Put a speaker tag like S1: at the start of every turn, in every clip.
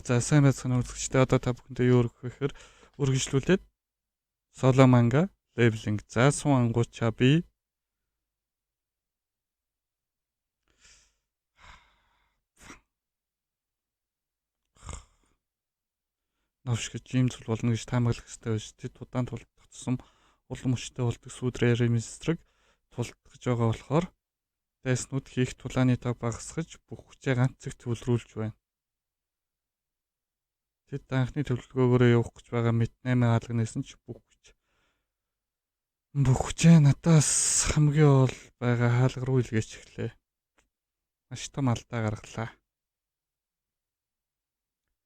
S1: За сайн байцгаана үзэгчдээ, одоо та бүхэндээ юу өргөх вэ гэхээр үргэлжлүүлээд соло манга левелинг заасан ангуучаа би новш гэж юм зүйл болно гэж таамаглах хэрэгтэй байж тэд удаан тулдах тусам улам өчтэй болдог сүдрээ реместрэг тулдах гэж байгаа болохоор дайснууд хийх тулааны тав багасгаж бүх хүчээ ганц зэгт төвлөрүүлж байна. Тэд анхны төлөвлөгөөгөөрөө явах гэж байгаа мэт 8 хаалганасан ч бүх хүчээ надаас хамгийн ол байгаа хаалга руу илгээж эхлэв. Маш том алдаа гаргалаа.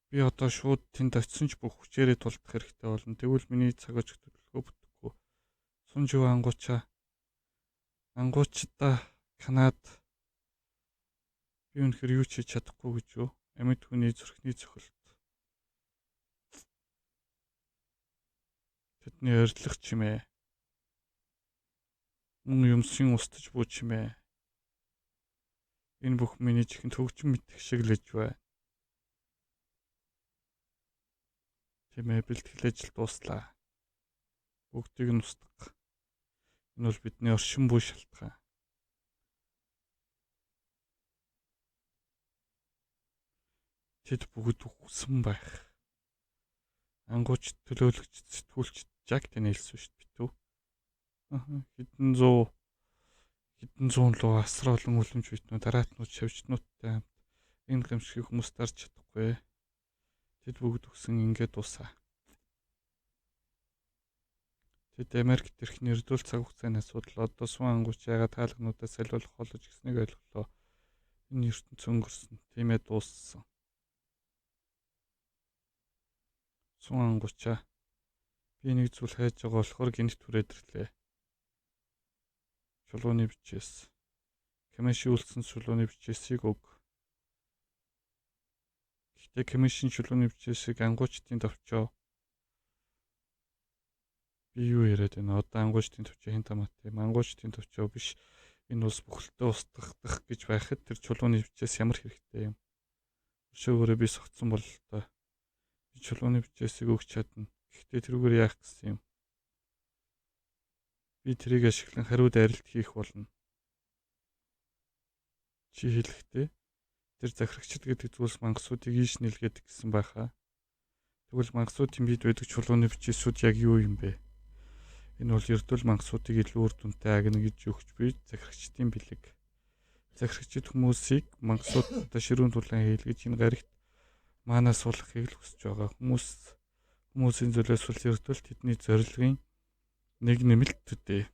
S1: Би одоо шууд тэнд очисон ч бүх хүчээрээ тулдах хэрэгтэй болно. Тэгвэл миний цаг өчиг төлөвлөгөө бүтэхгүй. Сунжив ангуучдаа Канад би үнэхээр юу ч хийж чадахгүй гэж юу? Амьд хүний зүрхний цохилт. Тэдний орилох чимээ. Мөн юмсын устж буу чимээ. Энэ бүх миний чихэнд хөгжим мэдэх шиг л эж бай. Тэмээ бэлтгэл ажил дууслаа. Бүгдийг нь устгах. Энэ бол бидний оршин буй шалтгаан. Тэд бүгд үхсэн байх. Ангууч төлөөлөгч сэтгүүлч Жак Дэнилс биш битүү. Хэдэн зуун луу асар олон үлэмж битнүү дараатнууд шавжтнуудтай хамт энэ гэмшигт хүмүүс дарж чадахгүй. Тэд бүгд өгсөн ингээд дуусаа. Тэд Америк төрх нэрдүүл цаг хугацааны асуудал одоо сун ангууч яагаад хаалгануудаа солиулах болож гиснийг ойлголоо. Энэ ертөнц өнгөрсөн. Тиймээ дууссан. Сун ангуучаа би нэг зүйл хайж байгаа болохоор гинт түрээд ирлээ. Чулууны бичээс. Кэмэши үлдсэн чулууны бичээсийг өг. Гэхдээ Кэмэшин чулууны бичээсийг ангуучдын товчоо. Би юу яриад байна? Одоо ангуучдын товчоо хэн тамаатай юм? Ангуучдын товчоо биш. Энэ улс бүхэлдээ устгах гэж байхад тэр чулууны бичээс ямар хэрэгтэй юм? Өшөөгөөрөө би согтсон бол та. Би чулууны бичээсийг өгч чадна. Гэхдээ тэрүүгээр яах гэсэн юм? Би тэрийг ашиглан хариуд арилт хийх болно. Чи хэлэхдээ тэр захирагчид гэдэг зүйлс мангасуудыг ийш нэлгээд гэсэн байхаа. Тэгвэл мангасуудын бид байдаг чулууны бичээсүүд яг юу юм бэ? Энэ бол ердөө мангасуудыг илүү үр дүнтэй агна гэж өгч би захирагчдын бэлэг. Захирагчид хүмүүсийг мангасуудад ширүүн тулаан хийлгэж энэ гаригт маанаас суулгахыг л хүсэж байгаа. Хүмүүсийн зөлөөс бол ердөө тэдний зорилгын нэг нэмэлт төдий.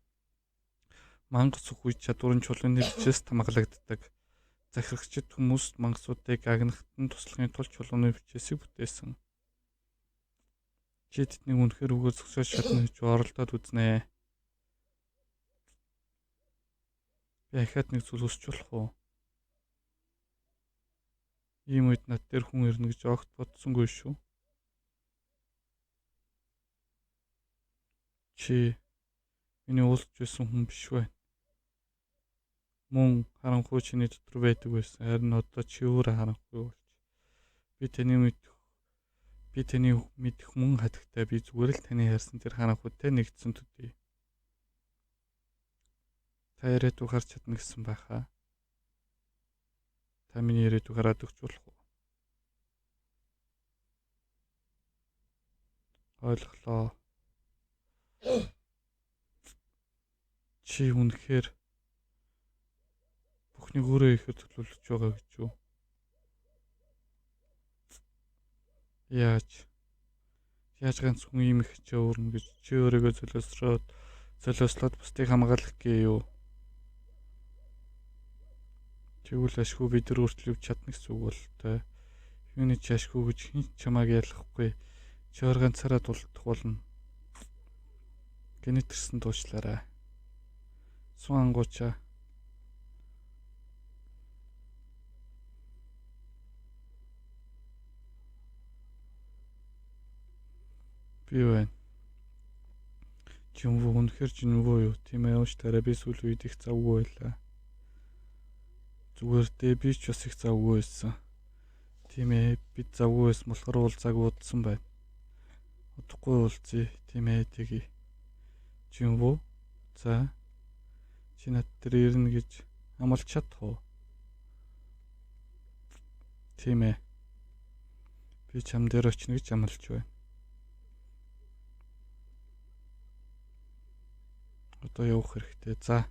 S1: Мангас үгүй чадварын чулууны бичээс тамгалагддаг. Захирагчид хүмүүст мангасуудыг агнахад нь туслахын тулд чулууны бичээсийг бүтээсэн. Чи тэднийг үнэхээр үгээр зогсоож чадна гэж оролдоод үзнэ. Би ахаад нэг зүйл хүсч болох уу? Ийм үед над дээр хүн ирнэ гэж огт бодсонгүй шүү. Чи миний уулзж байсан хүн биш байна. Мөн харанхуй чиний дотор байдаг байсан. Харин одоо чи өөрөө харанхуй болж. Би таны мэдэх мөн хатагтай би зүгээр л таны харсан тэр харанхуйтай нэгдсэн төдий. Та ирээдүг харж чадна гэсэн байхаа. Та миний ирээдүг хараад өгч болох уу? Ойлголоо. Чи үнэхээр бүхнийг өөрөө ихээр төлөвлөж байгаа гэж юу? Яаж ганц хүн ийм их хичээ өөрнө гэж чи өөрийгөө золиослоод бусдыг хамгаалах гээ юу? Тэгвэл ашгүй бид нар өөрчлөж чадна гэсэн үг бол та. Юуны ч ашгүй гэж хэн ч чамааг ялахгүй. Чи ганцаараа тулдах болно. Генетэрсэн дуучлаарай. Сун ангуучаа. Би байна. Жинвөө үнэхээр жинвөө юу? Тийм ээ ууш тараа би сүүл үед их завгүй байлаа. Зүгээр дээ би ч бас их завгүй байсан. Тийм ээ. Бид завгүй байсан болохоор уулзаагүй удсан байна. Удахгүй уулзъя. Тийм ээ. Тэгье. Чи юм уу? За. Чи над дээр ирнэ гэж амлаж чадах уу? Тийм ээ. Би чам дээр очно гэж амлаж байна. Одоо явах хэрэгтэй. За.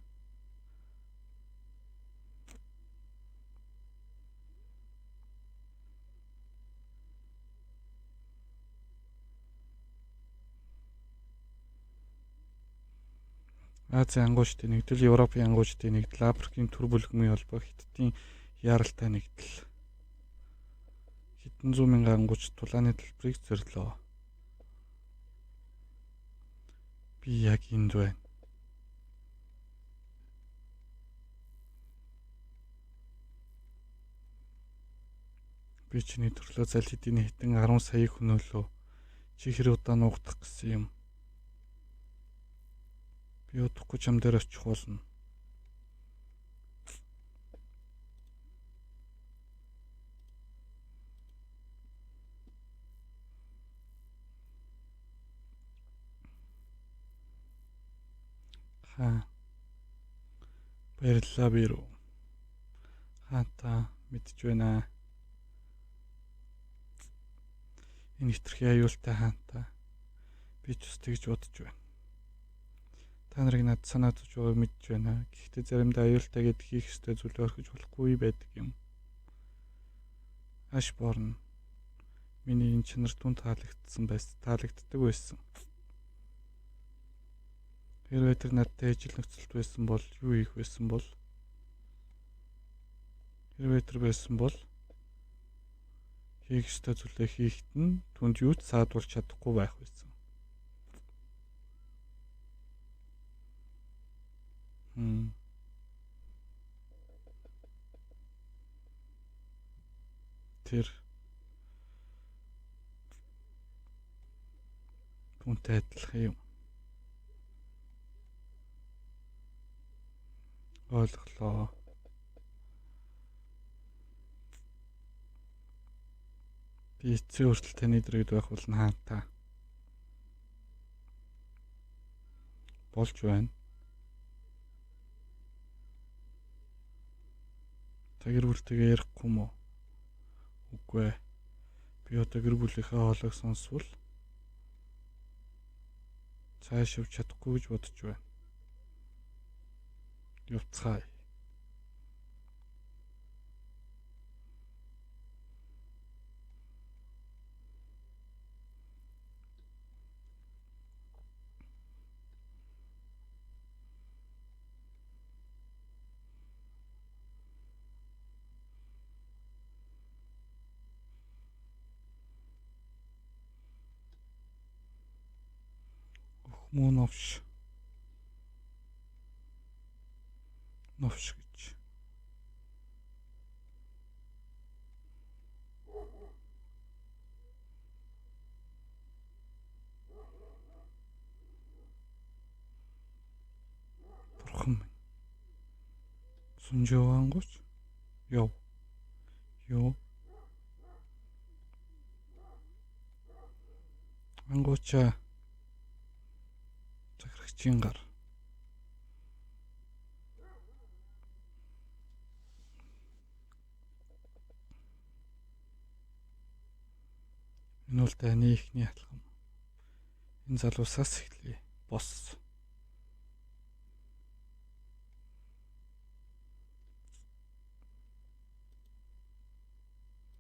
S1: Азийн ангуучдын нэгдэл, Европын ангуучдын нэгдэл, Африкийн төр бүлэгмийн холбоо, Хятадын яаралтай нэгдэл. Хэдэн зуун мянган ангууч тулааны төлбөрийг зорилоо. Би яг энд байна. Би чиний төрлөө зал хэдийн хитэн 10 саяыг хөнөөлөө. Чи хэрэг удаа нуугдах гэсэн юм. Би удахгүй чам дээр очих болно. Баярлалаа бирүү. Та мэдж байна. Энэ хитрхи аюултай хаанта. Би ч бас тэгж бодож байна. Та нарыг над санаа зовж байгааг мэдж байна. Гэхдээ заримдаа аюултай гэд хийх ёстой зүйлээ орхиж болохгүй байдаг юм. Аш борно. Миний энэ чанар түн таалагддаг байсан. Хэрвээ тэр надтай ижил нөхцөлд байсан бол юу хийх байсан бол? Хэрвээ тэр байсан бол хийх ёстой зүйлээ хийхэд нь түнд юу ч саадуулж чадахгүй байх байсан. Тэр түнтэй адилхан юм. Ойлголоо. Би эцсийн хүртэл таны дэргэд байх болно хаанта. Болж байна. Та гэр бүлтэйгээ ярихгүй мó? Үгүй ээ. Би одоо гэр бүлийнхээ хоолойг сонсвол цааш явж чадахгүй гэж бодож байна. Явцгаая. Муу новш гэж. Бурхан минь. Сунжоангууч. Яв. Ангууча. Захирагчийн гар. Энэ бол таны ихний алхам. Энэ залуусаас эхлэе. Бос.